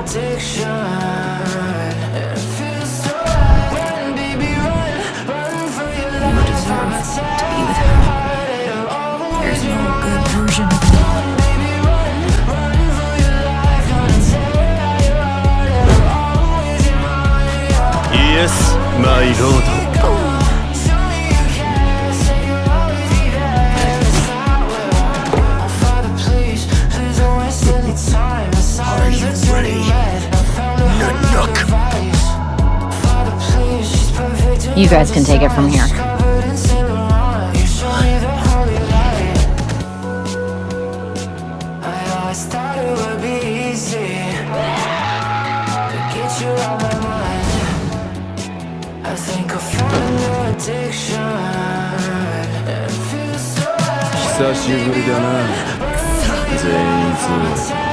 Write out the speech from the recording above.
deserve to be with her. There's no good version of me. Yes, my lord. Are you ready? Nanook. You guys can take it from here.久しぶりだな。全員